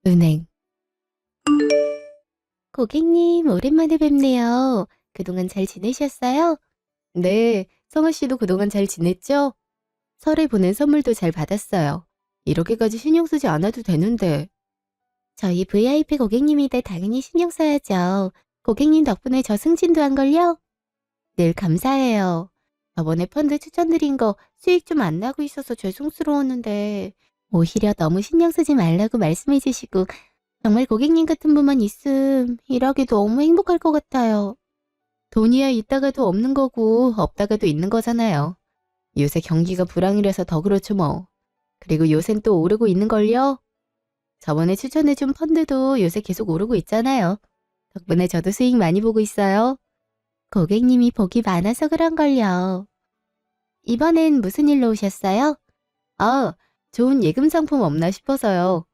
은행. 고객님, 오랜만에 뵙네요. 그동안 잘 지내셨어요? 네, 성아 씨도 그동안 잘 지냈죠? 설에 보낸 선물도 잘 받았어요. 이렇게까지 신경 쓰지 않아도 되는데. 저희 VIP 고객님인데 당연히 신경 써야죠. 고객님 덕분에 저 승진도 한걸요? 늘 감사해요. 저번에 펀드 추천드린 거 수익 좀 안 나고 있어서 죄송스러웠는데 오히려 너무 신경 쓰지 말라고 말씀해 주시고 정말 고객님 같은 분만 있음 일하기 너무 행복할 것 같아요. 돈이야 있다가도 없는 거고 없다가도 있는 거잖아요. 요새 경기가 불황이라서 더 그렇죠 뭐. 그리고 요샌 또 오르고 있는걸요? 저번에 추천해준 펀드도 요새 계속 오르고 있잖아요. 덕분에 저도 수익 많이 보고 있어요. 고객님이 복이 많아서 그런걸요. 이번엔 무슨 일로 오셨어요? 아, 좋은 예금 상품 없나 싶어서요.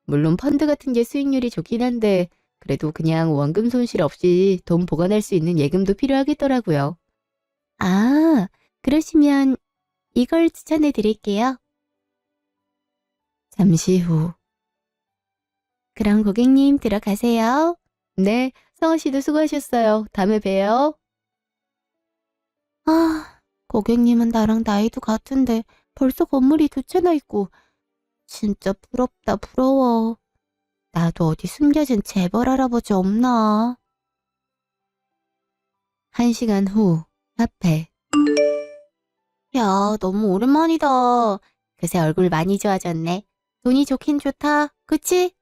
물론 펀드 같은 게 수익률이 좋긴 한데 그래도 그냥 원금 손실 없이 돈 보관할 수 있는 예금도 필요하겠더라고요. 아, 그러시면 이걸 추천해 드릴게요. 잠시 후. 그럼 고객님 들어가세요. 네, 성아 씨도 수고하셨어요. 다음에 봬요. 아, 고객님은 나랑 나이도 같은데 벌써 건물이 두 채나 있고 진짜 부럽다 부러워. 나도 어디 숨겨진 재벌 할아버지 없나? 1시간 후, 카페. 야, 너무 오랜만이다. 그새 얼굴 많이 좋아졌네. 돈이 좋긴 좋다. 그치?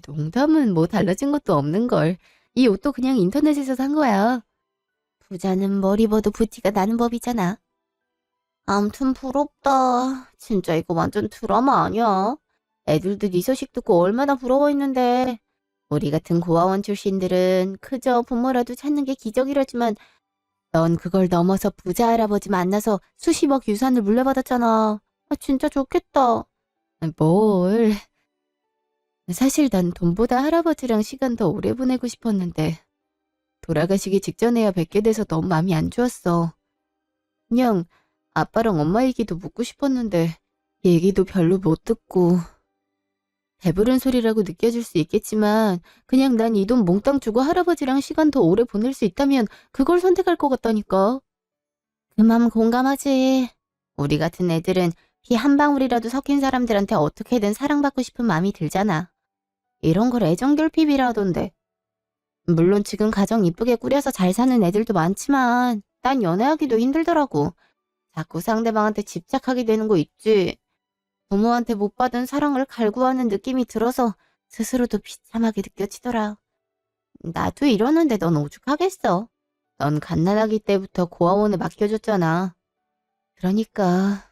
농담은 뭐 달라진 것도 없는걸. 이 옷도 그냥 인터넷에서 산 거야. 부자는 뭘 입어도 부티가 나는 법이잖아. 암튼 부럽다. 진짜 이거 완전 드라마 아니야? 애들도 네 소식 듣고 얼마나 부러워했는데. 우리 같은 고아원 출신들은 그저 부모라도 찾는 게 기적이라지만 넌 그걸 넘어서 부자 할아버지 만나서 수십억 유산을 물려받았잖아. 아, 진짜 좋겠다. 뭘. 사실 난 돈보다 할아버지랑 시간 더 오래 보내고 싶었는데 돌아가시기 직전에야 뵙게 돼서 너무 마음이 안 좋았어. 그냥 아빠랑 엄마 얘기도 묻고 싶었는데 얘기도 별로 못 듣고 배부른 소리라고 느껴질 수 있겠지만 그냥 난 이 돈 몽땅 주고 할아버지랑 시간 더 오래 보낼 수 있다면 그걸 선택할 것 같다니까. 그 맘 공감하지. 우리 같은 애들은 피 한 방울이라도 섞인 사람들한테 어떻게든 사랑받고 싶은 마음이 들잖아. 이런 걸 애정결핍이라 하던데. 물론 지금 가정 이쁘게 꾸려서 잘 사는 애들도 많지만 난 연애하기도 힘들더라고. 자꾸 상대방한테 집착하게 되는 거 있지. 부모한테 못 받은 사랑을 갈구하는 느낌이 들어서 스스로도 비참하게 느껴지더라. 나도 이러는데 넌 오죽하겠어. 넌 갓난아기 때부터 고아원에 맡겨줬잖아. 그러니까.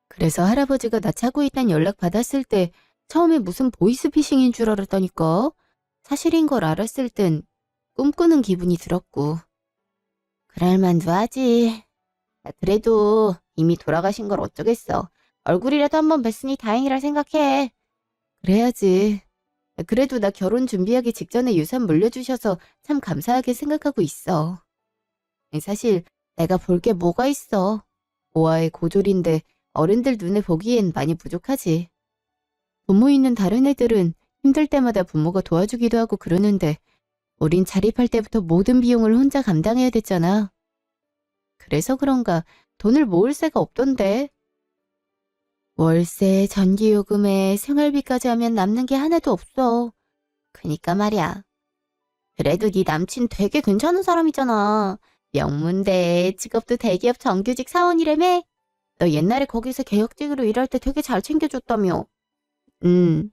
그래서 할아버지가 나 차고 있다는 연락 받았을 때 처음에 무슨 보이스피싱인 줄 알았다니까. 사실인 걸 알았을 땐 꿈꾸는 기분이 들었고. 그럴 만도 하지. 그래도 이미 돌아가신 걸 어쩌겠어. 얼굴이라도 한번 뵀으니 다행이라 생각해. 그래야지. 그래도 나 결혼 준비하기 직전에 유산 물려주셔서 참 감사하게 생각하고 있어. 사실 내가 볼 게 뭐가 있어. 오아의 고졸인데 어른들 눈에 보기엔 많이 부족하지. 부모 있는 다른 애들은 힘들 때마다 부모가 도와주기도 하고 그러는데 우린 자립할 때부터 모든 비용을 혼자 감당해야 됐잖아. 그래서 그런가 돈을 모을 새가 없던데. 월세, 전기요금에 생활비까지 하면 남는 게 하나도 없어. 그니까 말이야. 그래도 네 남친 되게 괜찮은 사람이잖아. 명문대, 직업도 대기업 정규직 사원이라며? 너 옛날에 거기서 개혁직으로 일할 때 되게 잘 챙겨줬다며. 음,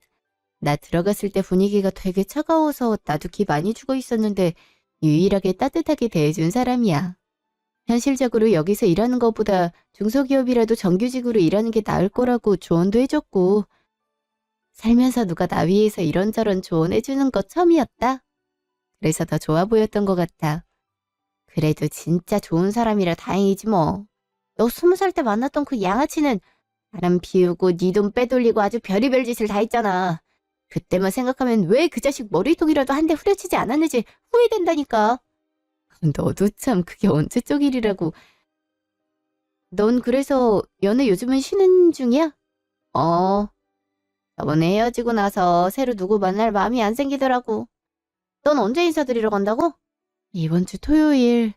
나 들어갔을 때 분위기가 되게 차가워서 나도 기 많이 죽어 있었는데 유일하게 따뜻하게 대해준 사람이야. 현실적으로 여기서 일하는 것보다 중소기업이라도 정규직으로 일하는 게 나을 거라고 조언도 해줬고 살면서 누가 나 위해서 이런저런 조언해주는 거 처음이었다. 그래서 더 좋아 보였던 것 같아. 그래도 진짜 좋은 사람이라 다행이지 뭐. 너 20살 때 만났던 그 양아치는 사람 비우고 네 돈 빼돌리고 아주 별의별 짓을 다 했잖아. 그때만 생각하면 왜 그 자식 머리통이라도 한 대 후려치지 않았는지 후회된다니까. 너도 참 그게 언제적 일이라고. 넌 그래서 연애 요즘은 쉬는 중이야? 어, 저번에 헤어지고 나서 새로 누구 만날 마음이 안 생기더라고. 넌 언제 인사드리러 간다고? 이번 주 토요일.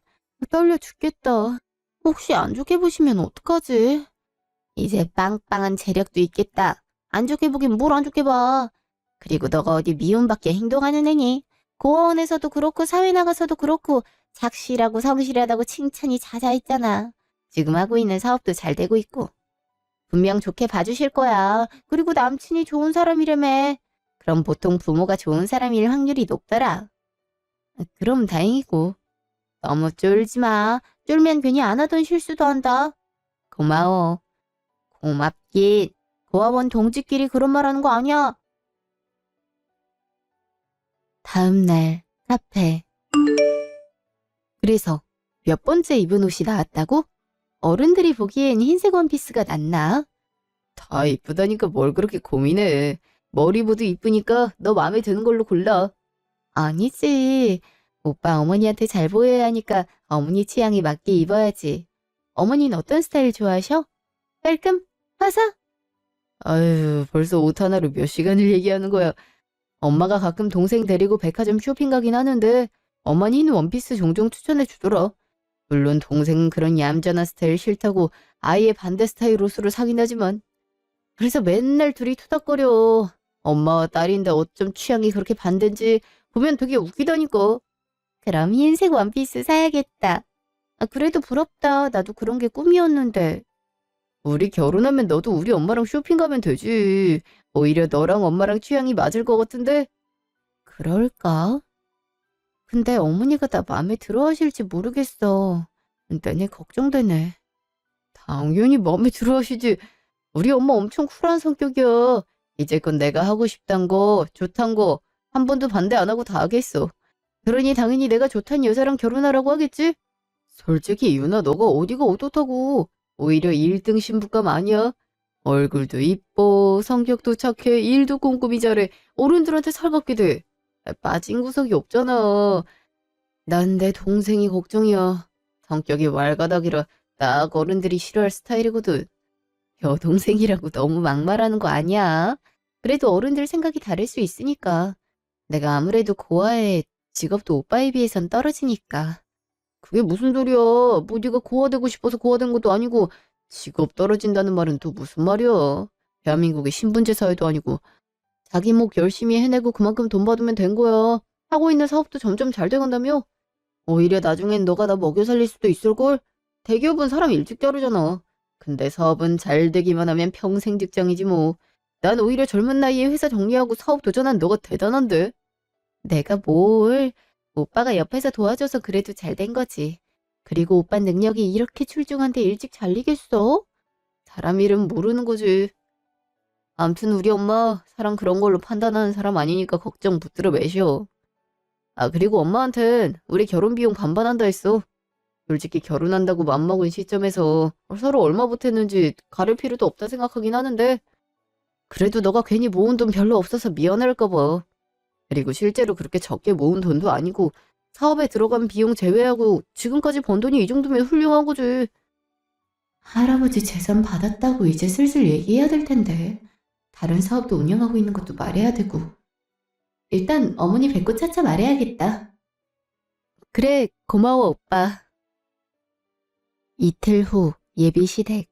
떨려 죽겠다. 혹시 안 좋게 보시면 어떡하지? 이제 빵빵한 재력도 있겠다. 안 좋게 보긴 뭘 안 좋게 봐. 그리고 너가 어디 미움받게 행동하는 애니? 고아원에서도 그렇고 사회 나가서도 그렇고 착실하고 성실하다고 칭찬이 자자했잖아. 지금 하고 있는 사업도 잘 되고 있고. 분명 좋게 봐주실 거야. 그리고 남친이 좋은 사람이라며. 그럼 보통 부모가 좋은 사람일 확률이 높더라. 그럼 다행이고. 너무 쫄지 마. 쫄면 괜히 안 하던 실수도 한다. 고마워. 고맙긴. 고아원 동지끼리 그런 말 하는 거 아니야. 다음 날 카페. 그래서 몇 번째 입은 옷이 나왔다고? 어른들이 보기엔 흰색 원피스가 낫나? 다 이쁘다니까 뭘 그렇게 고민해. 머리보도 이쁘니까 너 마음에 드는 걸로 골라. 아니지. 오빠 어머니한테 잘 보여야 하니까 어머니 취향에 맞게 입어야지. 어머니는 어떤 스타일 좋아하셔? 깔끔? 화사? 아유, 벌써 옷 하나로 몇 시간을 얘기하는 거야. 엄마가 가끔 동생 데리고 백화점 쇼핑 가긴 하는데 엄마는 흰 원피스 종종 추천해 주더라. 물론 동생은 그런 얌전한 스타일 싫다고 아예 반대 스타일 옷으로 사긴 하지만 그래서 맨날 둘이 투닥거려. 엄마와 딸인데 어쩜 취향이 그렇게 반대인지 보면 되게 웃기다니까. 그럼 흰색 원피스 사야겠다. 아, 그래도 부럽다. 나도 그런 게 꿈이었는데. 우리 결혼하면 너도 우리 엄마랑 쇼핑 가면 되지. 오히려 너랑 엄마랑 취향이 맞을 것 같은데? 그럴까? 근데 어머니가 나 마음에 들어 하실지 모르겠어. 내내 걱정되네. 당연히 마음에 들어 하시지. 우리 엄마 엄청 쿨한 성격이야. 이제껏 내가 하고 싶단 거, 좋단 거, 한 번도 반대 안 하고 다 하겠어. 그러니 당연히 내가 좋다는 여자랑 결혼하라고 하겠지? 솔직히 유나 너가 어디가 어떻다고. 오히려 1등 신부감 아니야? 얼굴도 이뻐, 성격도 착해, 일도 꼼꼼히 잘해, 어른들한테 살갑게 돼. 빠진 구석이 없잖아. 난 내 동생이 걱정이야. 성격이 왈가닥이라 딱 어른들이 싫어할 스타일이거든. 여동생이라고 너무 막말하는 거 아니야? 그래도 어른들 생각이 다를 수 있으니까. 내가 아무래도 고아에 직업도 오빠에 비해선 떨어지니까. 그게 무슨 소리야. 뭐 네가 고아되고 싶어서 고아된 것도 아니고 직업 떨어진다는 말은 또 무슨 말이야. 대한민국의 신분제 사회도 아니고 자기 목 열심히 해내고 그만큼 돈 받으면 된 거야. 하고 있는 사업도 점점 잘 돼간다며? 오히려 나중엔 너가 나 먹여 살릴 수도 있을걸? 대기업은 사람 일찍 자르잖아. 근데 사업은 잘 되기만 하면 평생 직장이지 뭐. 난 오히려 젊은 나이에 회사 정리하고 사업 도전한 너가 대단한데? 내가 뭘. 오빠가 옆에서 도와줘서 그래도 잘 된 거지. 그리고 오빠 능력이 이렇게 출중한데 일찍 잘리겠어? 사람 이름 모르는 거지. 암튼 우리 엄마 사람 그런 걸로 판단하는 사람 아니니까 걱정 붙들어 매셔. 아 그리고 엄마한텐 우리 결혼 비용 반반한다 했어. 솔직히 결혼한다고 맘먹은 시점에서 서로 얼마 보탰는지 가릴 필요도 없다 생각하긴 하는데 그래도 너가 괜히 모은 돈 별로 없어서 미안할까 봐. 그리고 실제로 그렇게 적게 모은 돈도 아니고 사업에 들어간 비용 제외하고 지금까지 번 돈이 이 정도면 훌륭한 거지. 할아버지 재산 받았다고 이제 슬슬 얘기해야 될 텐데. 다른 사업도 운영하고 있는 것도 말해야 되고. 일단 어머니 뵙고 차차 말해야겠다. 그래, 고마워 오빠. 이틀 후 예비 시댁.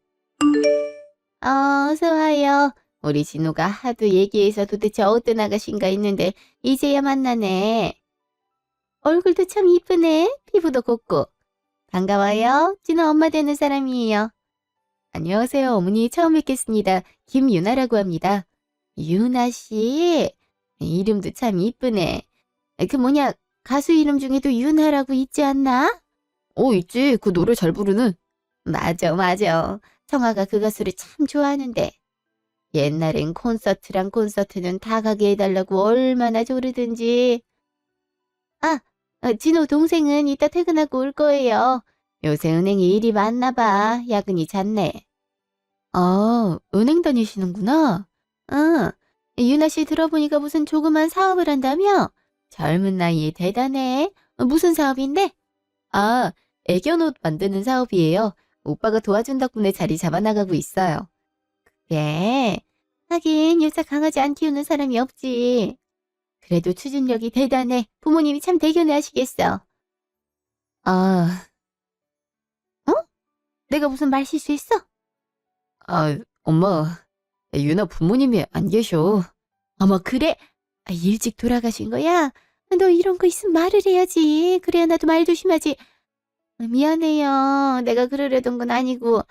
어서 와요. 우리 진호가 하도 얘기해서 도대체 어떤 아가씨인가 했는데 이제야 만나네. 얼굴도 참 이쁘네. 피부도 곱고. 반가워요. 진호 엄마 되는 사람이에요. 안녕하세요. 어머니 처음 뵙겠습니다. 김유나라고 합니다. 유나 씨? 이름도 참 이쁘네. 그 뭐냐, 가수 이름 중에도 유나라고 있지 않나? 있지. 그 노래 잘 부르는. 맞아, 맞아. 청아가 그 가수를 참 좋아하는데. 옛날엔 콘서트랑 콘서트는 다 가게 해달라고 얼마나 조르든지. 아, 진호 동생은 이따 퇴근하고 올 거예요. 요새 은행에 일이 많나 봐. 야근이 잦네. 아, 은행 다니시는구나. 응. 유나 씨 들어보니까 무슨 조그만 사업을 한다며? 젊은 나이에 대단해. 무슨 사업인데? 아, 애견옷 만드는 사업이에요. 오빠가 도와준 덕분에 자리 잡아나가고 있어요. 그래? 하긴 요새 강아지 안 키우는 사람이 없지. 그래도 추진력이 대단해. 부모님이 참 대견해 하시겠어. 아, 어? 내가 무슨 말 실수했어? 엄마, 유나 부모님이 안 계셔. 어머, 그래? 일찍 돌아가신 거야? 너 이런 거 있으면 말을 해야지. 그래야 나도 말 조심하지. 미안해요. 내가 그러려던 건 아니고.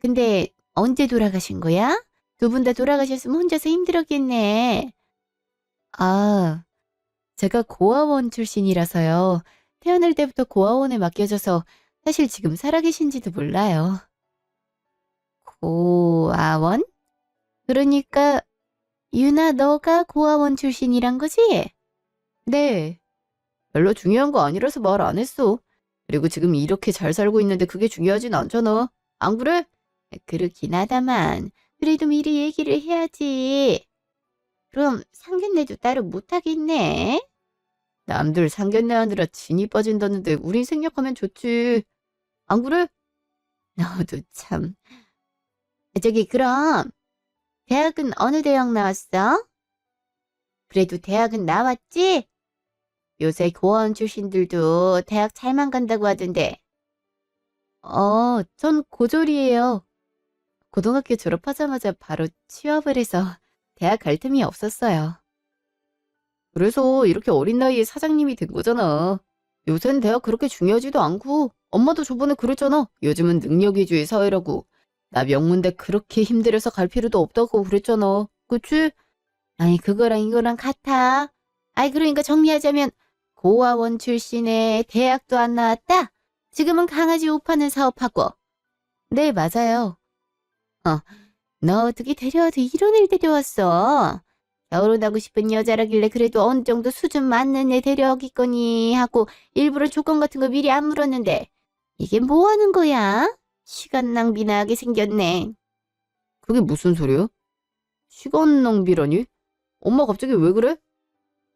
근데 언제 돌아가신 거야? 두 분 다 돌아가셨으면 혼자서 힘들었겠네. 아, 제가 고아원 출신이라서요. 태어날 때부터 고아원에 맡겨져서 사실 지금 살아계신지도 몰라요. 고아원? 그러니까 유나 너가 고아원 출신이란 거지? 네. 별로 중요한 거 아니라서 말 안 했어. 그리고 지금 이렇게 잘 살고 있는데 그게 중요하진 않잖아. 안 그래? 그렇긴 하다만 그래도 미리 얘기를 해야지. 그럼 상견례도 따로 못하겠네. 남들 상견례 하느라 진이 빠진다는데 우린 생략하면 좋지. 안 그래? 너도 참. 저기 그럼 대학은 어느 대학 나왔어? 그래도 대학은 나왔지? 요새 고아원 출신들도 대학 잘만 간다고 하던데. 전 고졸이에요. 고등학교 졸업하자마자 바로 취업을 해서 대학 갈 틈이 없었어요. 그래서 이렇게 어린 나이에 사장님이 된 거잖아. 요샌 대학 그렇게 중요하지도 않고 엄마도 저번에 그랬잖아. 요즘은 능력 위주의 사회라고. 나 명문대 그렇게 힘들어서 갈 필요도 없다고 그랬잖아. 그치? 아니 그거랑 이거랑 같아. 아이 그러니까 정리하자면 고아원 출신에 대학도 안 나왔다? 지금은 강아지 옷 파는 사업하고. 네 맞아요. 어, 너 어떻게 데려와도 이런 애 데려왔어? 결혼하고 싶은 여자라길래 그래도 어느 정도 수준 맞는 애 데려오겠거니 하고 일부러 조건 같은 거 미리 안 물었는데 이게 뭐 하는 거야? 시간 낭비나 하게 생겼네. 그게 무슨 소리야? 시간 낭비라니? 엄마 갑자기 왜 그래?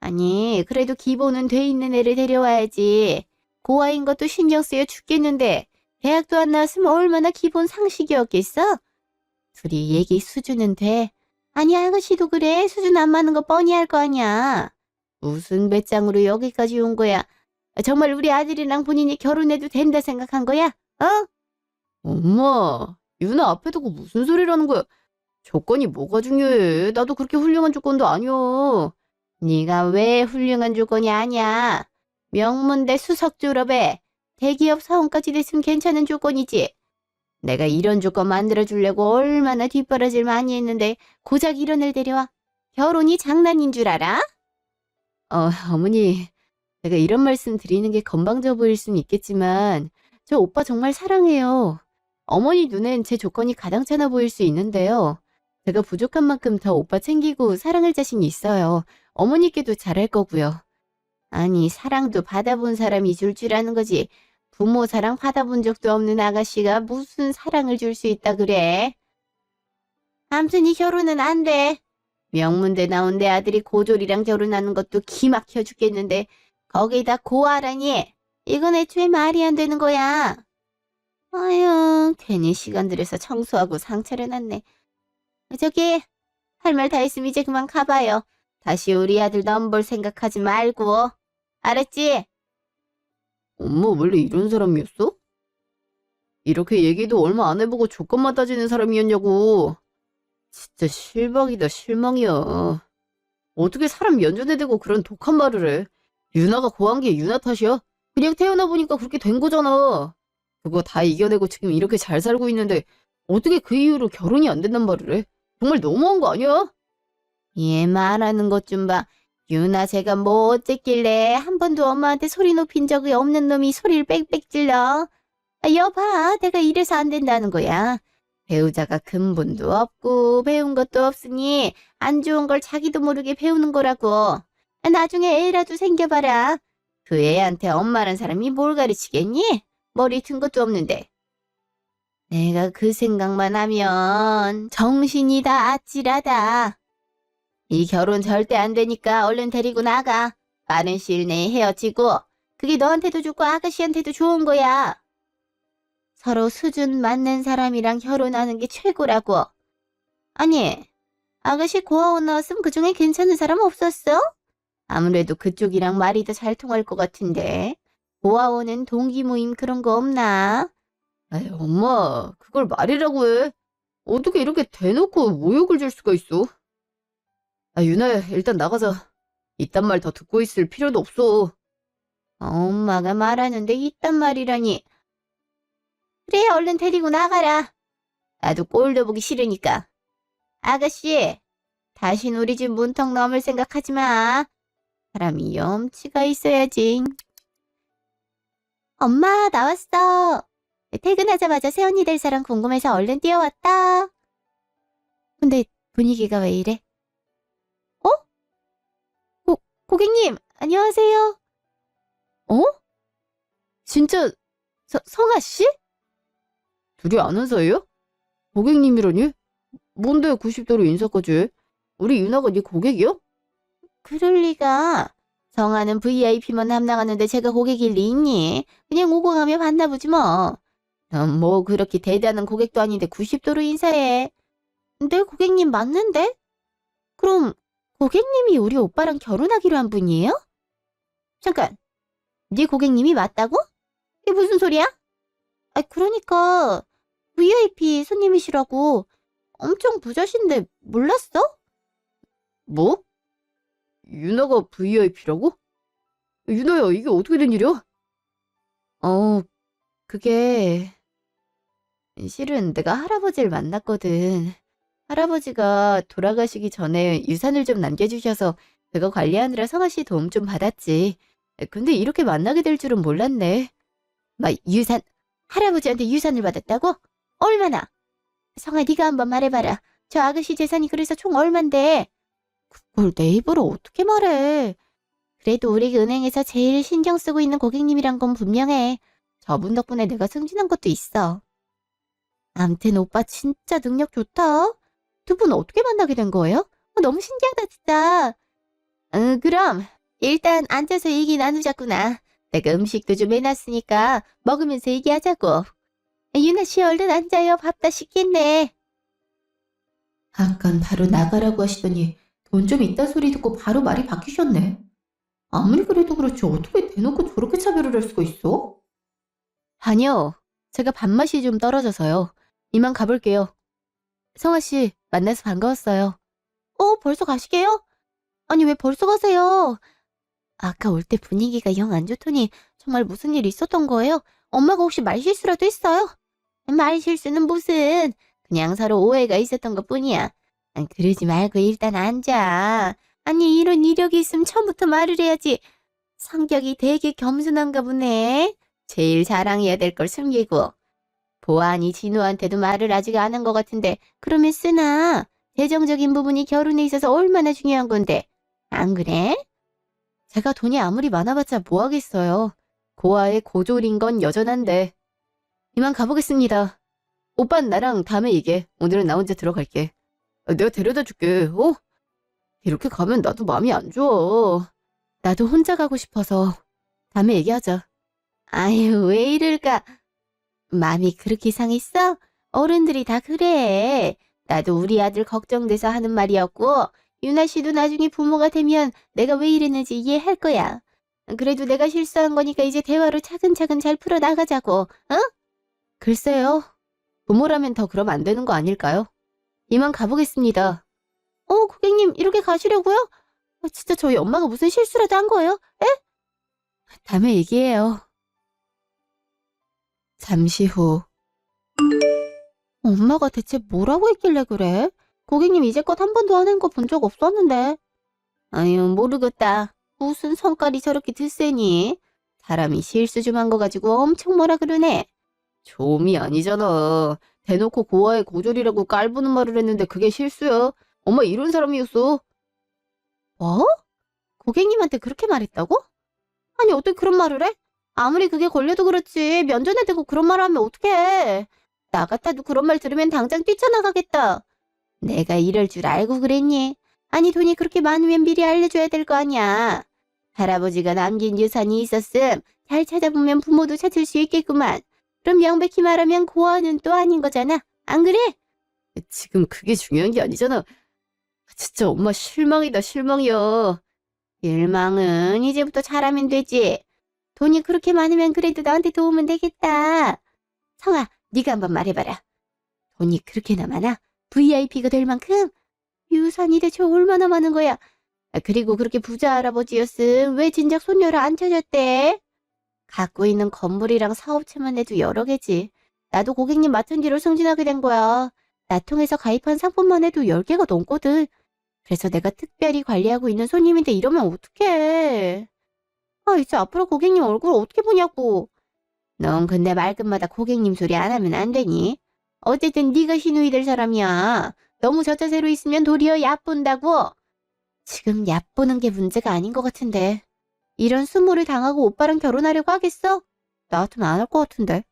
아니, 그래도 기본은 돼 있는 애를 데려와야지. 고아인 것도 신경 쓰여 죽겠는데 대학도 안 나왔으면 얼마나 기본 상식이었겠어? 둘이 얘기 수준은 돼. 아니, 아가씨도 그래. 수준 안 맞는 거 뻔히 알 거 아니야. 무슨 배짱으로 여기까지 온 거야? 정말 우리 아들이랑 본인이 결혼해도 된다 생각한 거야? 어? 엄마, 유나 앞에 두고 무슨 소리라는 거야? 조건이 뭐가 중요해? 나도 그렇게 훌륭한 조건도 아니야. 네가 왜 훌륭한 조건이 아니야? 명문대 수석 졸업에 대기업 사원까지 됐으면 괜찮은 조건이지. 내가 이런 조건 만들어주려고 얼마나 뒷바라지를 많이 했는데 고작 이런 애를 데려와. 결혼이 장난인 줄 알아? 어머니, 제가 이런 말씀 드리는 게 건방져 보일 수는 있겠지만 저 오빠 정말 사랑해요. 어머니 눈엔 제 조건이 가당찮아 보일 수 있는데요. 제가 부족한 만큼 더 오빠 챙기고 사랑할 자신이 있어요. 어머니께도 잘할 거고요. 아니, 사랑도 받아본 사람이 줄 아는 거지. 부모 사랑 받아본 적도 없는 아가씨가 무슨 사랑을 줄 수 있다 그래? 암튼 이 결혼은 안 돼. 명문대 나온 내 아들이 고졸이랑 결혼하는 것도 기막혀 죽겠는데 거기다 고아라니. 이건 애초에 말이 안 되는 거야. 아유, 괜히 시간 들여서 청소하고 상처를 놨네. 저기, 할 말 다 했으면 이제 그만 가봐요. 다시 우리 아들 넘볼 생각하지 말고. 알았지? 엄마 원래 이런 사람이었어? 이렇게 얘기도 얼마 안 해보고 조건만 따지는 사람이었냐고. 진짜 실망이다 실망이야. 어떻게 사람 연전에 대고 그런 독한 말을 해. 유나가 고한 게 유나 탓이야? 그냥 태어나 보니까 그렇게 된 거잖아. 그거 다 이겨내고 지금 이렇게 잘 살고 있는데 어떻게 그 이후로 결혼이 안 된단 말을 해? 정말 너무한 거 아니야? 얘 말하는 것 좀 봐. 유나 제가 뭐 어쨌길래 한 번도 엄마한테 소리 높인 적이 없는 놈이 소리를 빽빽 질러. 여봐, 내가 이래서 안 된다는 거야. 배우자가 근본도 없고 배운 것도 없으니 안 좋은 걸 자기도 모르게 배우는 거라고. 나중에 애라도 생겨봐라. 그 애한테 엄마란 사람이 뭘 가르치겠니? 머리 튼 것도 없는데. 내가 그 생각만 하면 정신이 다 아찔하다. 이 결혼 절대 안 되니까 얼른 데리고 나가. 빠른 시일 내에 헤어지고. 그게 너한테도 좋고 아가씨한테도 좋은 거야. 서로 수준 맞는 사람이랑 결혼하는 게 최고라고. 아니, 아가씨 고아원 나왔으면 그중에 괜찮은 사람 없었어? 아무래도 그쪽이랑 말이 더 잘 통할 것 같은데. 고아원은 동기 모임 그런 거 없나? 아이, 엄마, 그걸 말이라고 해. 어떻게 이렇게 대놓고 모욕을 줄 수가 있어? 아, 유나야, 일단 나가자. 이딴 말 더 듣고 있을 필요도 없어. 엄마가 말하는데 이딴 말이라니. 그래, 얼른 데리고 나가라. 나도 꼴도 보기 싫으니까. 아가씨, 다신 우리 집 문턱 넘을 생각하지 마. 사람이 염치가 있어야지. 엄마, 나왔어. 퇴근하자마자 새언니 될 사람 궁금해서 얼른 뛰어왔다. 근데 분위기가 왜 이래? 어? 고객님, 안녕하세요. 어? 진짜, 성아 씨? 둘이 아는 사이야? 고객님이라니? 뭔데 90도로 인사까지 해? 우리 유나가 네 고객이야? 그럴 리가. 성아는 VIP만 함당하는데 제가 고객일 리 있니? 그냥 오고 가며 봤나 보지 뭐. 넌 뭐 그렇게 대단한 고객도 아닌데 90도로 인사해. 내 고객님 맞는데? 그럼 고객님이 우리 오빠랑 결혼하기로 한 분이에요? 잠깐, 네 고객님이 맞다고? 이게 무슨 소리야? 아, 그러니까 VIP 손님이시라고. 엄청 부자신데 몰랐어? 뭐? 유나가 VIP라고? 유나야, 이게 어떻게 된 일이야? 그게 실은 내가 할아버지를 만났거든. 할아버지가 돌아가시기 전에 유산을 좀 남겨주셔서 그거 관리하느라 성아 씨 도움 좀 받았지. 근데 이렇게 만나게 될 줄은 몰랐네. 막 유산, 할아버지한테 유산을 받았다고? 얼마나? 성아 네가 한번 말해봐라. 저 아가씨 재산이 그래서 총 얼만데? 그걸 내 입으로 어떻게 말해. 그래도 우리 은행에서 제일 신경 쓰고 있는 고객님이란 건 분명해. 저분 덕분에 내가 승진한 것도 있어. 암튼 오빠 진짜 능력 좋다. 두 분 어떻게 만나게 된 거예요? 너무 신기하다 진짜. 그럼 일단 앉아서 얘기 나누자꾸나. 내가 음식도 좀 해놨으니까 먹으면서 얘기하자고. 유나 씨 얼른 앉아요. 밥 다 식겠네. 아깐 바로 나가라고 하시더니 돈 좀 있다 소리 듣고 바로 말이 바뀌셨네. 아무리 그래도 그렇지 어떻게 대놓고 저렇게 차별을 할 수가 있어? 아니요. 제가 밥맛이 좀 떨어져서요. 이만 가볼게요. 성아 씨, 만나서 반가웠어요. 벌써 가시게요? 아니, 왜 벌써 가세요? 아까 올 때 분위기가 영 안 좋더니 정말 무슨 일 있었던 거예요? 엄마가 혹시 말실수라도 했어요? 말실수는 무슨, 그냥 서로 오해가 있었던 것 뿐이야. 그러지 말고 일단 앉아. 아니, 이런 이력이 있으면 처음부터 말을 해야지. 성격이 되게 겸손한가 보네. 제일 자랑해야 될 걸 숨기고. 보안이 진우한테도 말을 아직 안 한 것 같은데 그러면 쓰나? 재정적인 부분이 결혼에 있어서 얼마나 중요한 건데. 안 그래? 제가 돈이 아무리 많아봤자 뭐 하겠어요. 고아의 고졸인 건 여전한데. 이만 가보겠습니다. 오빤 나랑 다음에 얘기해. 오늘은 나 혼자 들어갈게. 내가 데려다 줄게. 이렇게 가면 나도 마음이 안 좋아. 나도 혼자 가고 싶어서. 다음에 얘기하자. 아유, 왜 이럴까? 마음이 그렇게 상했어? 어른들이 다 그래. 나도 우리 아들 걱정돼서 하는 말이었고, 유나 씨도 나중에 부모가 되면 내가 왜 이랬는지 이해할 거야. 그래도 내가 실수한 거니까 이제 대화로 차근차근 잘 풀어나가자고, 어? 글쎄요. 부모라면 더 그럼 안 되는 거 아닐까요? 이만 가보겠습니다. 고객님, 이렇게 가시려고요? 진짜 저희 엄마가 무슨 실수라도 한 거예요? 에? 다음에 얘기해요. 잠시 후. 엄마가 대체 뭐라고 했길래 그래? 고객님 이제껏 한 번도 하는 거 본 적 없었는데. 아유, 모르겠다. 무슨 성깔이 저렇게 드세니? 사람이 실수 좀 한 거 가지고 엄청 뭐라 그러네. 좀이 아니잖아. 대놓고 고아의 고졸이라고 깔보는 말을 했는데 그게 실수야. 엄마 이런 사람이었어. 뭐? 고객님한테 그렇게 말했다고? 아니, 어떻게 그런 말을 해? 아무리 그게 걸려도 그렇지 면전에 대고 그런 말을 하면 어떡해. 나 같아도 그런 말 들으면 당장 뛰쳐나가겠다. 내가 이럴 줄 알고 그랬니? 아니, 돈이 그렇게 많으면 미리 알려줘야 될 거 아니야. 할아버지가 남긴 유산이 있었음 잘 찾아보면 부모도 찾을 수 있겠구만. 그럼 명백히 말하면 고아는 또 아닌 거잖아. 안 그래? 지금 그게 중요한 게 아니잖아. 진짜 엄마 실망이다, 실망이야. 일망은 이제부터 잘하면 되지. 돈이 그렇게 많으면 그래도 너한테 도우면 되겠다. 성아, 네가 한번 말해봐라. 돈이 그렇게나 많아? VIP가 될 만큼? 유산이 대체 얼마나 많은 거야? 그리고 그렇게 부자 할아버지였음 왜 진작 손녀를 안 찾았대? 갖고 있는 건물이랑 사업체만 해도 여러 개지. 나도 고객님 맡은 뒤로 승진하게 된 거야. 나 통해서 가입한 상품만 해도 10개가 넘거든. 그래서 내가 특별히 관리하고 있는 손님인데 이러면 어떡해. 이제 앞으로 고객님 얼굴 어떻게 보냐고. 넌 근데 말끝마다 고객님 소리 안 하면 안 되니? 어쨌든 네가 시누이 될 사람이야. 너무 저 자세로 있으면 도리어 얕본다고. 지금 얕보는 게 문제가 아닌 것 같은데. 이런 수모를 당하고 오빠랑 결혼하려고 하겠어? 나 같으면 안 할 것 같은데.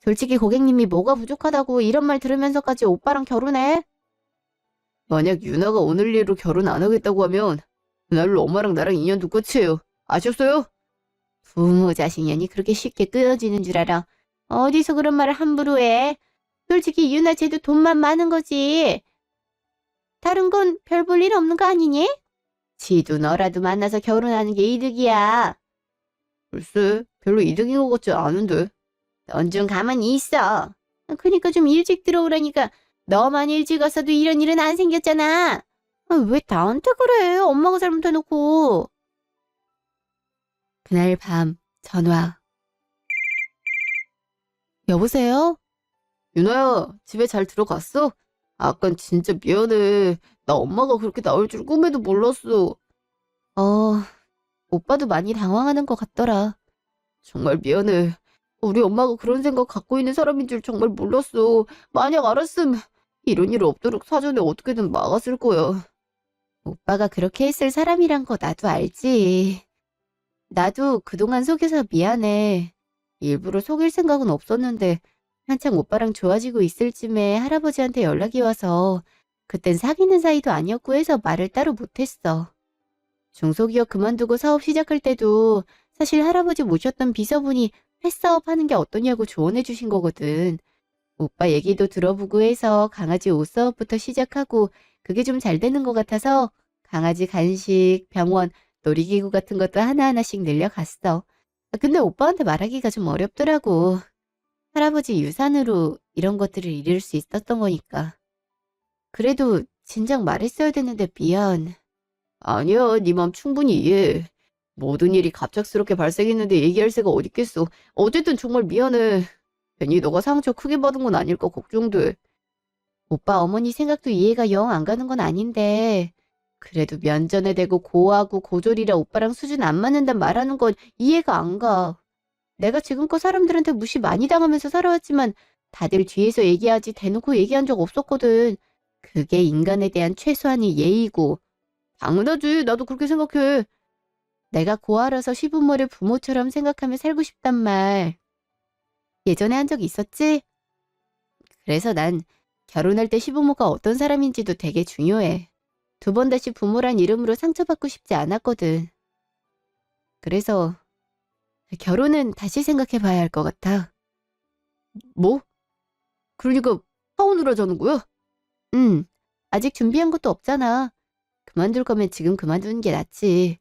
솔직히 고객님이 뭐가 부족하다고 이런 말 들으면서까지 오빠랑 결혼해? 만약 유나가 오늘 일로 결혼 안 하겠다고 하면 그날로 엄마랑 나랑 인연도 끝이에요. 아셨어요? 부모 자식년이 그렇게 쉽게 끊어지는 줄 알아. 어디서 그런 말을 함부로 해. 솔직히 유나 쟤도 돈만 많은 거지. 다른 건 별 볼 일 없는 거 아니니? 지도 너라도 만나서 결혼하는 게 이득이야. 글쎄, 별로 이득인 것 같지 않은데. 넌 좀 가만히 있어. 그니까 좀 일찍 들어오라니까. 너만 일찍 왔어도 이런 일은 안 생겼잖아. 왜 나한테 그래? 엄마가 잘못해놓고. 그날 밤 전화. 여보세요? 유나야, 집에 잘 들어갔어? 아깐 진짜 미안해. 나 엄마가 그렇게 나올 줄 꿈에도 몰랐어. 오빠도 많이 당황하는 것 같더라. 정말 미안해. 우리 엄마가 그런 생각 갖고 있는 사람인 줄 정말 몰랐어. 만약 알았으면 이런 일 없도록 사전에 어떻게든 막았을 거야. 오빠가 그렇게 했을 사람이란 거 나도 알지. 나도 그동안 속여서 미안해. 일부러 속일 생각은 없었는데 한창 오빠랑 좋아지고 있을 쯤에 할아버지한테 연락이 와서 그땐 사귀는 사이도 아니었고 해서 말을 따로 못했어. 중소기업 그만두고 사업 시작할 때도 사실 할아버지 모셨던 비서분이 펫사업 하는 게 어떠냐고 조언해 주신 거거든. 오빠 얘기도 들어보고 해서 강아지 옷사업부터 시작하고 그게 좀 잘 되는 것 같아서 강아지 간식, 병원, 놀이기구 같은 것도 하나하나씩 늘려갔어. 근데 오빠한테 말하기가 좀 어렵더라고. 할아버지 유산으로 이런 것들을 이룰 수 있었던 거니까. 그래도 진작 말했어야 되는데 미안. 아니야, 네 맘 충분히 이해해. 모든 일이 갑작스럽게 발생했는데 얘기할 새가 어딨겠어. 어쨌든 정말 미안해. 괜히 너가 상처 크게 받은 건 아닐까 걱정돼. 오빠 어머니 생각도 이해가 영 안 가는 건 아닌데 그래도 면전에 대고 고하고 고졸이라 오빠랑 수준 안 맞는단 말하는 건 이해가 안 가. 내가 지금껏 사람들한테 무시 많이 당하면서 살아왔지만 다들 뒤에서 얘기하지 대놓고 얘기한 적 없었거든. 그게 인간에 대한 최소한의 예의고. 당연하지. 나도 그렇게 생각해. 내가 고아라서 시부모를 부모처럼 생각하며 살고 싶단 말 예전에 한 적 있었지? 그래서 난 결혼할 때 시부모가 어떤 사람인지도 되게 중요해. 두 번 다시 부모란 이름으로 상처받고 싶지 않았거든. 그래서 결혼은 다시 생각해 봐야 할 것 같아. 뭐? 그러니까 파혼을 하자는 거야? 아직 준비한 것도 없잖아. 그만둘 거면 지금 그만두는 게 낫지.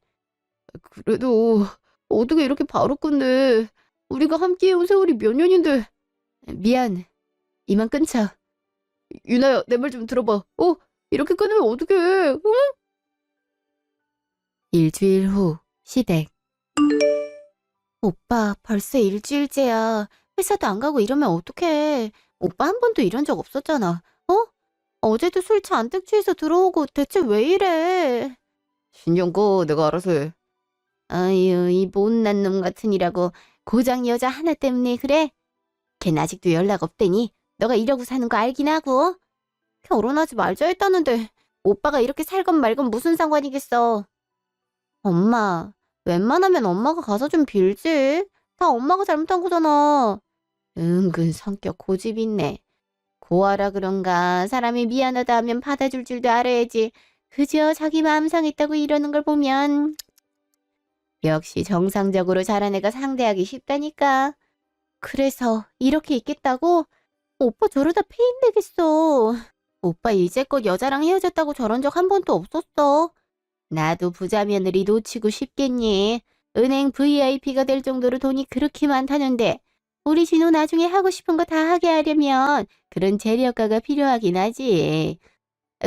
그래도 어떻게 이렇게 바로 끝내. 우리가 함께해온 세월이 몇 년인데. 미안. 이만 끊자. 유나야, 내 말 좀 들어봐. 이렇게 끊으면 어떡해. 응? 일주일 후 시댁. 오빠 벌써 일주일째야. 회사도 안 가고 이러면 어떡해. 오빠 한 번도 이런 적 없었잖아. 어제도 술 잔뜩 취해서 들어오고 대체 왜 이래. 신경 꺼. 내가 알아서 해. 아유, 이 못난 놈 같으니라고 고장 여자 하나 때문에 그래? 걘 아직도 연락 없대니 너가 이러고 사는 거 알긴 하고. 결혼하지 말자 했다는데 오빠가 이렇게 살건 말건 무슨 상관이겠어. 엄마, 웬만하면 엄마가 가서 좀 빌지. 다 엄마가 잘못한 거잖아. 은근 성격 고집 있네. 고아라 그런가 사람이 미안하다 하면 받아줄 줄도 알아야지. 그저 자기 마음 상했다고 이러는 걸 보면 역시 정상적으로 자란 애가 상대하기 쉽다니까. 그래서 이렇게 있겠다고? 오빠 저러다 폐인 되겠어. 오빠 이제껏 여자랑 헤어졌다고 저런 적 한 번도 없었어. 나도 부자 며느리 놓치고 싶겠니? 은행 VIP가 될 정도로 돈이 그렇게 많다는데 우리 진호 나중에 하고 싶은 거 다 하게 하려면 그런 재력가가 필요하긴 하지.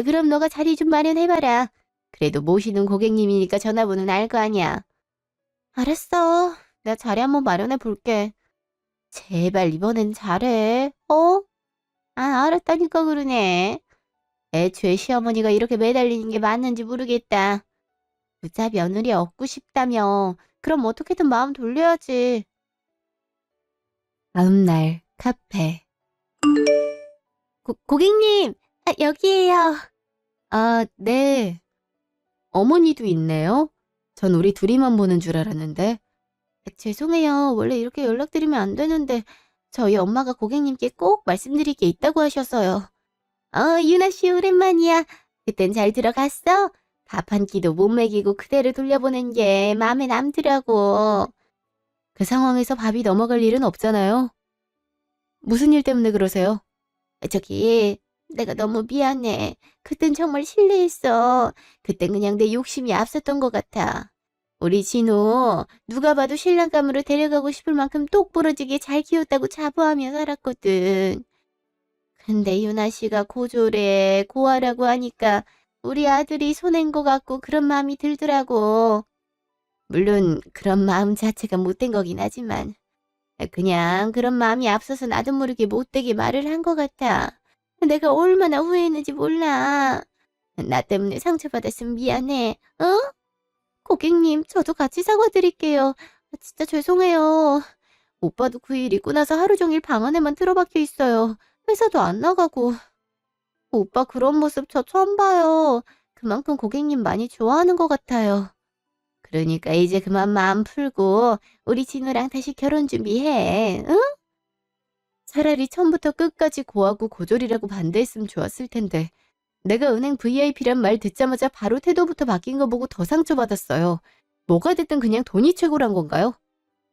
그럼 너가 자리 좀 마련해봐라. 그래도 모시는 고객님이니까 전화번호는 알 거 아니야. 알았어. 나 자리 한번 마련해 볼게. 제발 이번엔 잘해. 어? 아, 알았다니까 그러네. 애초에 시어머니가 이렇게 매달리는 게 맞는지 모르겠다. 부자 며느리 얻고 싶다며. 그럼 어떻게든 마음 돌려야지. 다음 날 카페. 고객님, 여기에요. 아, 네. 어머니도 있네요. 전 우리 둘이만 보는 줄 알았는데. 죄송해요. 원래 이렇게 연락드리면 안 되는데 저희 엄마가 고객님께 꼭 말씀드릴 게 있다고 하셔서요. 유나 씨 오랜만이야. 그땐 잘 들어갔어? 밥 한 끼도 못 먹이고 그대로 돌려보낸 게 마음에 남더라고. 그 상황에서 밥이 넘어갈 일은 없잖아요. 무슨 일 때문에 그러세요? 저기, 내가 너무 미안해. 그땐 정말 실례했어. 그땐 그냥 내 욕심이 앞섰던 것 같아. 우리 진호, 누가 봐도 신랑감으로 데려가고 싶을 만큼 똑부러지게 잘 키웠다고 자부하며 살았거든. 근데 유나 씨가 고졸에 고아라고 하니까 우리 아들이 손해인 것 같고 그런 마음이 들더라고. 물론 그런 마음 자체가 못된 거긴 하지만 그냥 그런 마음이 앞서서 나도 모르게 못되게 말을 한 것 같아. 내가 얼마나 후회했는지 몰라. 나 때문에 상처받았으면 미안해. 어? 고객님, 저도 같이 사과드릴게요. 진짜 죄송해요. 오빠도 그 일 있고 나서 하루 종일 방 안에만 틀어박혀 있어요. 회사도 안 나가고. 오빠 그런 모습 저 처음 봐요. 그만큼 고객님 많이 좋아하는 것 같아요. 그러니까 이제 그만 마음 풀고 우리 진우랑 다시 결혼 준비해. 응? 차라리 처음부터 끝까지 고하고 고졸이라고 반대했으면 좋았을 텐데. 내가 은행 VIP란 말 듣자마자 바로 태도부터 바뀐 거 보고 더 상처받았어요. 뭐가 됐든 그냥 돈이 최고란 건가요?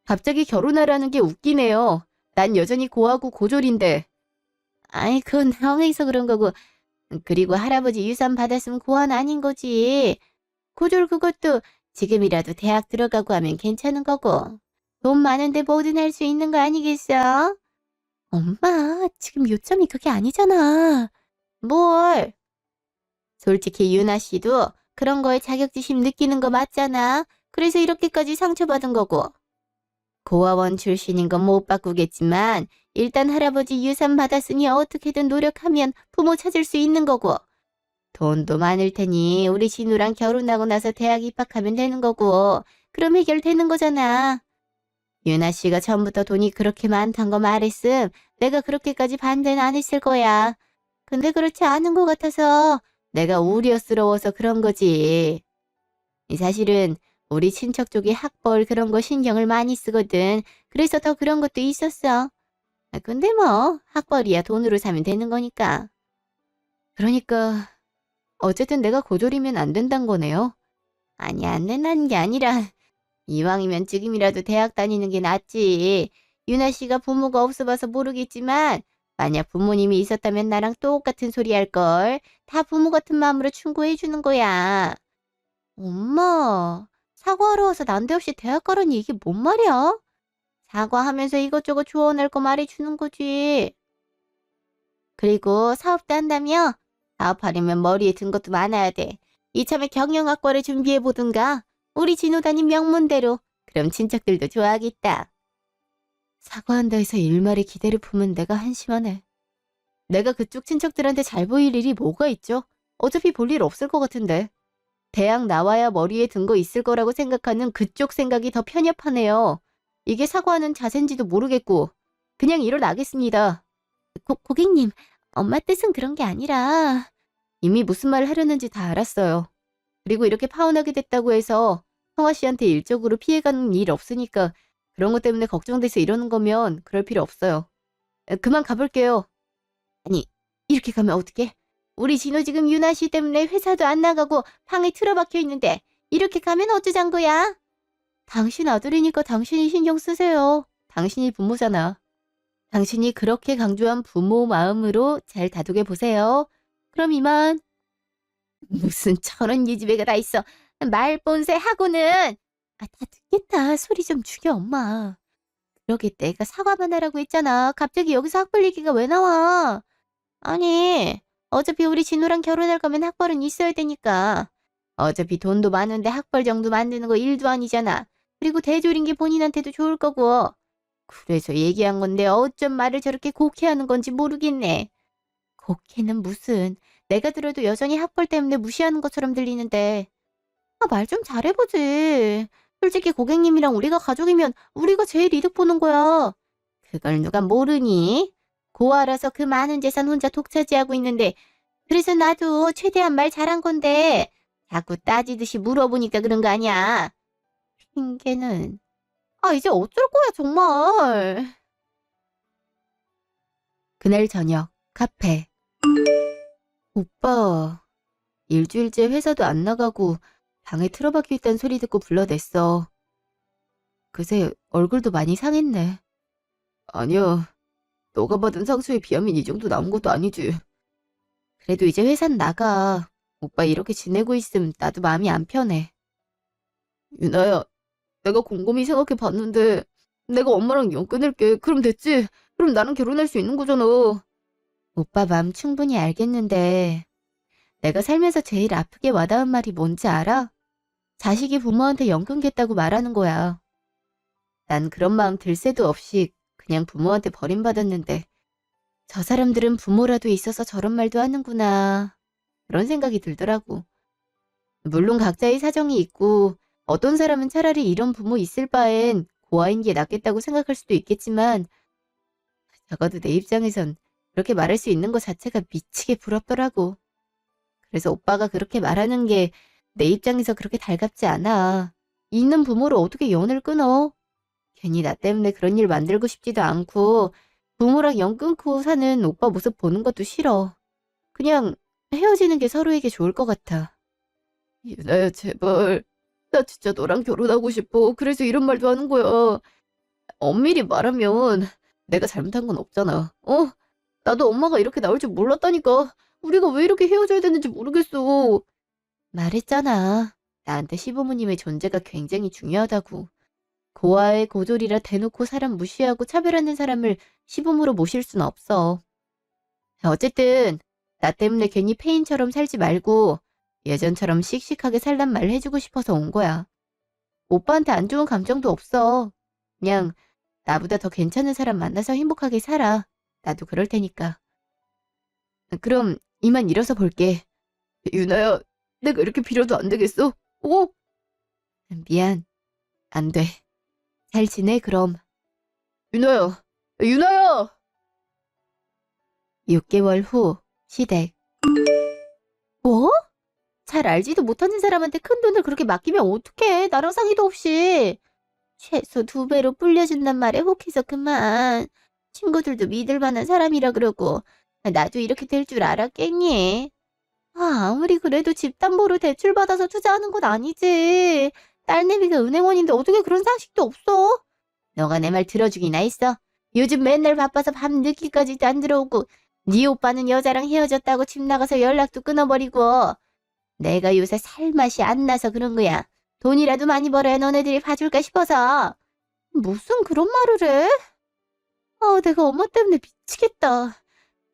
갑자기 결혼하라는 게 웃기네요. 난 여전히 고하고 고졸인데. 아이, 그건 상황에서 그런 거고. 그리고 할아버지 유산 받았으면 고한 아닌 거지. 고졸 그것도 지금이라도 대학 들어가고 하면 괜찮은 거고. 돈 많은데 뭐든 할 수 있는 거 아니겠어? 엄마, 지금 요점이 그게 아니잖아. 뭘? 솔직히 유나 씨도 그런 거에 자격지심 느끼는 거 맞잖아. 그래서 이렇게까지 상처받은 거고. 고아원 출신인 건 못 바꾸겠지만 일단 할아버지 유산 받았으니 어떻게든 노력하면 부모 찾을 수 있는 거고. 돈도 많을 테니 우리 진우랑 결혼하고 나서 대학 입학하면 되는 거고. 그럼 해결되는 거잖아. 유나 씨가 처음부터 돈이 그렇게 많단 거 말했음 내가 그렇게까지 반대는 안 했을 거야. 근데 그렇지 않은 것 같아서 내가 우려스러워서 그런 거지. 사실은 우리 친척 쪽이 학벌 그런 거 신경을 많이 쓰거든. 그래서 더 그런 것도 있었어. 근데 뭐 학벌이야 돈으로 사면 되는 거니까. 그러니까 어쨌든 내가 고졸이면 안 된단 거네요. 아니 안 된다는 게 아니라 이왕이면 지금이라도 대학 다니는 게 낫지. 유나 씨가 부모가 없어 봐서 모르겠지만 만약 부모님이 있었다면 나랑 똑같은 소리 할걸. 다 부모 같은 마음으로 충고해 주는 거야. 엄마, 사과하러 와서 난데없이 대학 가라니 이게 뭔 말이야? 사과하면서 이것저것 조언할 거 말해주는 거지. 그리고 사업도 한다며? 사업하려면 머리에 든 것도 많아야 돼. 이참에 경영학과를 준비해보든가. 우리 진호단님 명문대로. 그럼 친척들도 좋아하겠다. 사과한다 해서 일말의 기대를 품은 내가 한심하네. 내가 그쪽 친척들한테 잘 보일 일이 뭐가 있죠? 어차피 볼 일 없을 것 같은데. 대학 나와야 머리에 든 거 있을 거라고 생각하는 그쪽 생각이 더 편협하네요. 이게 사과하는 자세인지도 모르겠고 그냥 일어나겠습니다. 고객님, 엄마 뜻은 그런 게 아니라 이미 무슨 말을 하려는지 다 알았어요. 그리고 이렇게 파혼하게 됐다고 해서 성화 씨한테 일적으로 피해가는 일 없으니까 그런 것 때문에 걱정돼서 이러는 거면 그럴 필요 없어요. 그만 가볼게요. 아니, 이렇게 가면 어떡해? 우리 진호 지금 유나 씨 때문에 회사도 안 나가고 방에 틀어박혀 있는데 이렇게 가면 어쩌잔 거야? 당신 아들이니까 당신이 신경 쓰세요. 당신이 부모잖아. 당신이 그렇게 강조한 부모 마음으로 잘 다독여 보세요. 그럼 이만. 무슨 저런 기집애가 다 있어. 말본새 하고는. 다 듣겠다. 소리 좀 죽여, 엄마. 그러게 내가 사과만 하라고 했잖아. 갑자기 여기서 학벌 얘기가 왜 나와? 아니, 어차피 우리 진우랑 결혼할 거면 학벌은 있어야 되니까. 어차피 돈도 많은데 학벌 정도 만드는 거 일도 아니잖아. 그리고 대졸인 게 본인한테도 좋을 거고. 그래서 얘기한 건데 어쩜 말을 저렇게 곡해하는 건지 모르겠네. 곡해는 무슨. 내가 들어도 여전히 학벌 때문에 무시하는 것처럼 들리는데. 말 좀 잘해보지. 솔직히 고객님이랑 우리가 가족이면 우리가 제일 이득 보는 거야. 그걸 누가 모르니? 고아라서 그 많은 재산 혼자 독차지하고 있는데 그래서 나도 최대한 말 잘한 건데 자꾸 따지듯이 물어보니까 그런 거 아니야. 핑계는. 이제 어쩔 거야 정말. 그날 저녁 카페. 오빠, 일주일째 회사도 안 나가고 방에 틀어박혀 있다는 소리 듣고 불러냈어. 그새 얼굴도 많이 상했네. 아니야. 너가 받은 상처에 비하면 이 정도 남은 것도 아니지. 그래도 이제 회사는 나가. 오빠 이렇게 지내고 있음 나도 마음이 안 편해. 유나야, 내가 곰곰이 생각해 봤는데 내가 엄마랑 연 끊을게. 그럼 됐지? 그럼 나랑 결혼할 수 있는 거잖아. 오빠 마음 충분히 알겠는데 내가 살면서 제일 아프게 와닿은 말이 뭔지 알아? 자식이 부모한테 연 끊겠다고 말하는 거야. 난 그런 마음 들 새도 없이 그냥 부모한테 버림받았는데 저 사람들은 부모라도 있어서 저런 말도 하는구나. 그런 생각이 들더라고. 물론 각자의 사정이 있고 어떤 사람은 차라리 이런 부모 있을 바엔 고아인 게 낫겠다고 생각할 수도 있겠지만 적어도 내 입장에선 그렇게 말할 수 있는 것 자체가 미치게 부럽더라고. 그래서 오빠가 그렇게 말하는 게 내 입장에서 그렇게 달갑지 않아. 있는 부모를 어떻게 연을 끊어? 괜히 나 때문에 그런 일 만들고 싶지도 않고 부모랑 연 끊고 사는 오빠 모습 보는 것도 싫어. 그냥 헤어지는 게 서로에게 좋을 것 같아. 유나야 제발. 나 진짜 너랑 결혼하고 싶어. 그래서 이런 말도 하는 거야. 엄밀히 말하면 내가 잘못한 건 없잖아. 나도 엄마가 이렇게 나올 줄 몰랐다니까. 우리가 왜 이렇게 헤어져야 되는지 모르겠어. 말했잖아. 나한테 시부모님의 존재가 굉장히 중요하다고. 고아의 고졸이라 대놓고 사람 무시하고 차별하는 사람을 시부모로 모실 순 없어. 어쨌든 나 때문에 괜히 페인처럼 살지 말고 예전처럼 씩씩하게 살란 말 해주고 싶어서 온 거야. 오빠한테 안 좋은 감정도 없어. 그냥 나보다 더 괜찮은 사람 만나서 행복하게 살아. 나도 그럴 테니까. 그럼 이만 일어서 볼게. 유나야, 내가 이렇게 빌어도 안 되겠어? 미안. 안 돼. 잘 지내, 그럼. 유나야, 유나야! 6개월 후, 시댁. 뭐? 잘 알지도 못하는 사람한테 큰 돈을 그렇게 맡기면 어떡해. 나랑 상의도 없이. 최소 2배로 불려준단 말에 혹해서 그만. 친구들도 믿을 만한 사람이라 그러고 나도 이렇게 될 줄 알았겠니? 아무리 그래도 집담보로 대출받아서 투자하는 건 아니지. 딸내미가 은행원인데 어떻게 그런 상식도 없어? 너가 내 말 들어주기나 했어? 요즘 맨날 바빠서 밤 늦게까지도 안 들어오고 네 오빠는 여자랑 헤어졌다고 집 나가서 연락도 끊어버리고 내가 요새 살맛이 안 나서 그런 거야. 돈이라도 많이 벌어야 너네들이 봐줄까 싶어서. 무슨 그런 말을 해? 내가 엄마 때문에 미치겠다.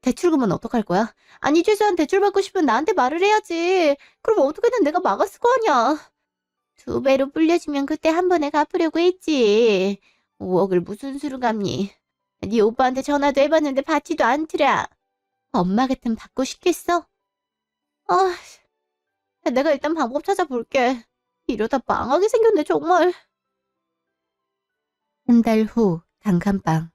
대출금은 어떡할 거야? 아니 최소한 대출 받고 싶으면 나한테 말을 해야지. 그럼 어떻게든 내가 막았을 거 아니야. 2배로 불려주면 그때 한 번에 갚으려고 했지. 5억을 무슨 수로 갚니? 네 오빠한테 전화도 해봤는데 받지도 않더라. 엄마 같으면 받고 싶겠어? 내가 일단 방법 찾아볼게. 이러다 망하게 생겼네 정말. 한 달 후 단칸방.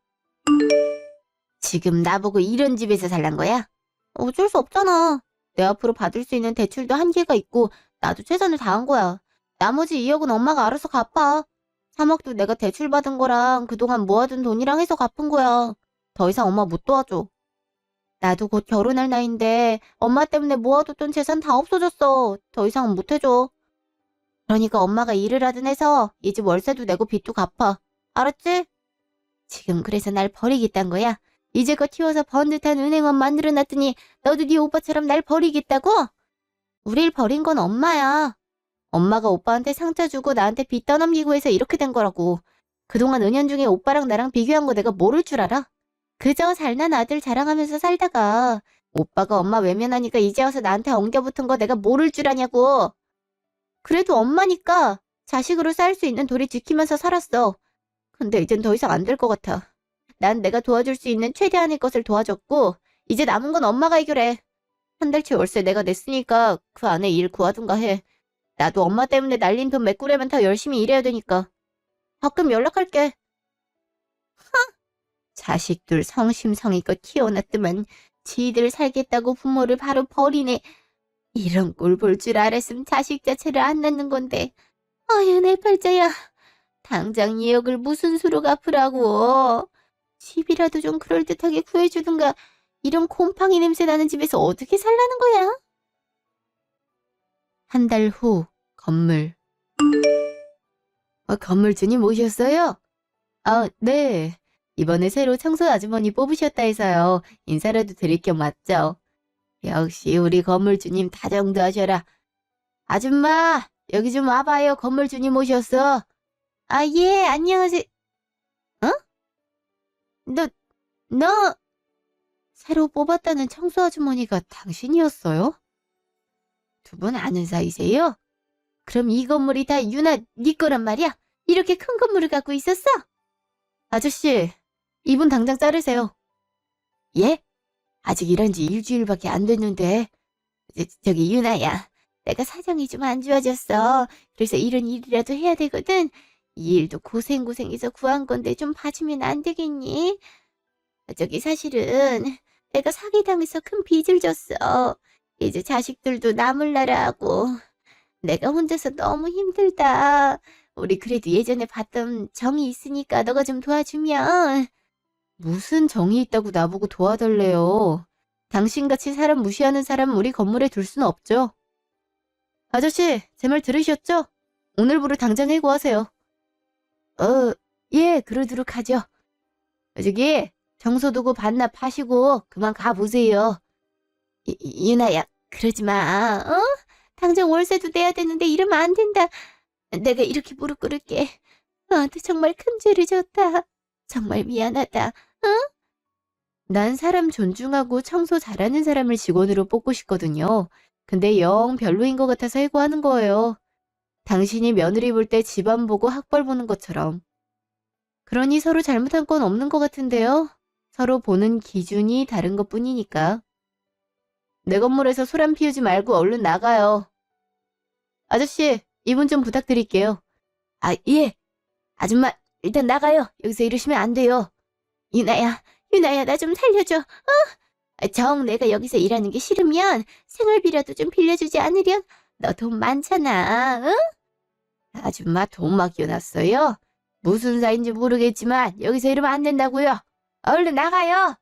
지금 나보고 이런 집에서 살란 거야? 어쩔 수 없잖아. 내 앞으로 받을 수 있는 대출도 한계가 있고 나도 최선을 다한 거야. 나머지 2억은 엄마가 알아서 갚아. 3억도 내가 대출 받은 거랑 그동안 모아둔 돈이랑 해서 갚은 거야. 더 이상 엄마 못 도와줘. 나도 곧 결혼할 나이인데 엄마 때문에 모아뒀던 재산 다 없어졌어. 더 이상은 못 해줘. 그러니까 엄마가 일을 하든 해서 이 집 월세도 내고 빚도 갚아. 알았지? 지금 그래서 날 버리겠단 거야? 이제껏 키워서 번듯한 은행원 만들어놨더니 너도 네 오빠처럼 날 버리겠다고? 우릴 버린 건 엄마야. 엄마가 오빠한테 상처 주고 나한테 빚 떠넘기고 해서 이렇게 된 거라고. 그동안 은연중에 오빠랑 나랑 비교한 거 내가 모를 줄 알아? 그저 잘난 아들 자랑하면서 살다가 오빠가 엄마 외면하니까 이제 와서 나한테 엉겨붙은 거 내가 모를 줄 아냐고. 그래도 엄마니까 자식으로 쌓을 수 있는 도리 지키면서 살았어. 근데 이젠 더 이상 안 될 것 같아. 난 내가 도와줄 수 있는 최대한의 것을 도와줬고 이제 남은 건 엄마가 해결해. 한 달치 월세 내가 냈으니까 그 안에 일 구하든가 해. 나도 엄마 때문에 날린 돈 메꾸려면 더 열심히 일해야 되니까. 가끔 연락할게. 자식들 성심성의껏 키워놨더만 지들 살겠다고 부모를 바로 버리네. 이런 꼴 볼 줄 알았으면 자식 자체를 안 낳는 건데. 아유 내 팔자야. 당장 2억을 무슨 수로 갚으라고. 집이라도 좀 그럴듯하게 구해주든가. 이런 곰팡이 냄새 나는 집에서 어떻게 살라는 거야? 한 달 후 건물. 건물주님 오셨어요? 네. 이번에 새로 청소 아주머니 뽑으셨다 해서요. 인사라도 드릴 겸 왔죠. 역시 우리 건물주님 다정도 하셔라. 아줌마, 여기 좀 와봐요. 건물주님 오셨어. 예, 안녕하세요. 어? 너, 새로 뽑았다는 청소 아주머니가 당신이었어요? 두 분 아는 사이세요? 그럼 이 건물이 다 유나 네 거란 말이야? 이렇게 큰 건물을 갖고 있었어? 아저씨, 이분 당장 자르세요. 예? 아직 일한 지 일주일밖에 안 됐는데. 저기 유나야, 내가 사정이 좀 안 좋아졌어. 그래서 이런 일이라도 해야 되거든. 이 일도 고생고생해서 구한 건데 좀 봐주면 안 되겠니? 저기 사실은 내가 사기당해서 큰 빚을 졌어. 이제 자식들도 나몰라라 하고. 내가 혼자서 너무 힘들다. 우리 그래도 예전에 봤던 정이 있으니까 너가 좀 도와주면. 무슨 정이 있다고 나보고 도와달래요. 당신같이 사람 무시하는 사람 우리 건물에 둘 수는 없죠. 아저씨, 제 말 들으셨죠? 오늘부로 당장 해고하세요. 예, 그러도록 하죠. 저기, 청소도구 반납하시고 그만 가보세요. 유나야, 그러지 마, 어? 당장 월세도 내야 되는데 이러면 안 된다. 내가 이렇게 무릎 꿇을게. 너한테 정말 큰 죄를 졌다. 정말 미안하다. 어? 난 사람 존중하고 청소 잘하는 사람을 직원으로 뽑고 싶거든요. 근데 영 별로인 것 같아서 해고하는 거예요. 당신이 며느리 볼 때 집안 보고 학벌 보는 것처럼. 그러니 서로 잘못한 건 없는 것 같은데요. 서로 보는 기준이 다른 것뿐이니까. 내 건물에서 소란 피우지 말고 얼른 나가요. 아저씨, 이분 좀 부탁드릴게요. 예. 아줌마, 일단 나가요. 여기서 이러시면 안 돼요. 유나야, 나 좀 살려줘. 정 내가 여기서 일하는 게 싫으면 생활비라도 좀 빌려주지 않으련? 너 돈 많잖아, 응? 아줌마 돈 맡겨놨어요? 무슨 사이인지 모르겠지만 여기서 이러면 안 된다고요. 얼른 나가요.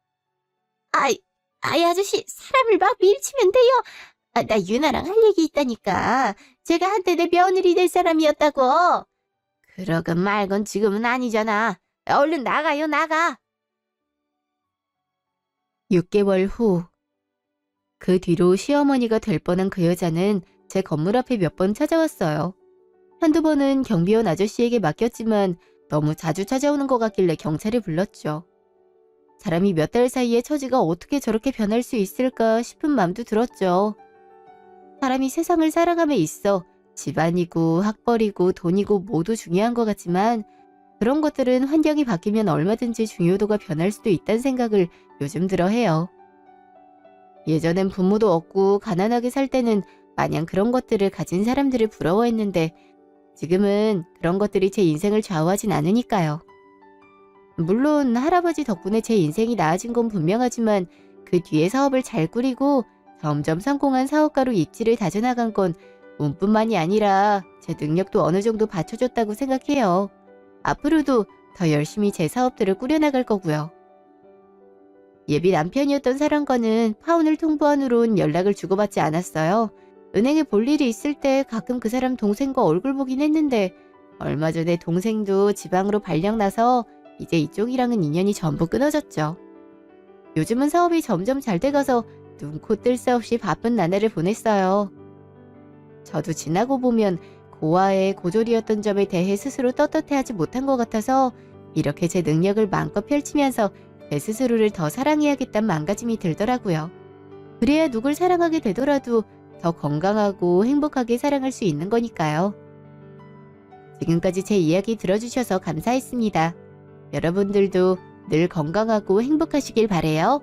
아저씨, 사람을 막 밀치면 돼요. 나 유나랑 할 얘기 있다니까. 제가 한때 내 며느리 될 사람이었다고. 그러건 말건 지금은 아니잖아. 얼른 나가요, 나가. 6개월 후. 그 뒤로 시어머니가 될 뻔한 그 여자는 제 건물 앞에 몇 번 찾아왔어요. 한두 번은 경비원 아저씨에게 맡겼지만 너무 자주 찾아오는 것 같길래 경찰을 불렀죠. 사람이 몇 달 사이에 처지가 어떻게 저렇게 변할 수 있을까 싶은 마음도 들었죠. 사람이 세상을 살아감에 있어 집안이고 학벌이고 돈이고 모두 중요한 것 같지만 그런 것들은 환경이 바뀌면 얼마든지 중요도가 변할 수도 있다는 생각을 요즘 들어 해요. 예전엔 부모도 없고 가난하게 살 때는 마냥 그런 것들을 가진 사람들을 부러워했는데 지금은 그런 것들이 제 인생을 좌우하진 않으니까요. 물론 할아버지 덕분에 제 인생이 나아진 건 분명하지만 그 뒤에 사업을 잘 꾸리고 점점 성공한 사업가로 입지를 다져나간 건 운뿐만이 아니라 제 능력도 어느 정도 받쳐줬다고 생각해요. 앞으로도 더 열심히 제 사업들을 꾸려나갈 거고요. 예비 남편이었던 사람과는 파혼을 통보한 후론 연락을 주고받지 않았어요. 은행에 볼 일이 있을 때 가끔 그 사람 동생과 얼굴 보긴 했는데 얼마 전에 동생도 지방으로 발령 나서 이제 이쪽이랑은 인연이 전부 끊어졌죠. 요즘은 사업이 점점 잘 돼가서 눈코 뜰 새 없이 바쁜 나날을 보냈어요. 저도 지나고 보면 고아의 고졸이었던 점에 대해 스스로 떳떳해하지 못한 것 같아서 이렇게 제 능력을 마음껏 펼치면서 제 스스로를 더 사랑해야겠다는 마음가짐이 들더라고요. 그래야 누굴 사랑하게 되더라도 더 건강하고 행복하게 사랑할 수 있는 거니까요. 지금까지 제 이야기 들어주셔서 감사했습니다. 여러분들도 늘 건강하고 행복하시길 바래요.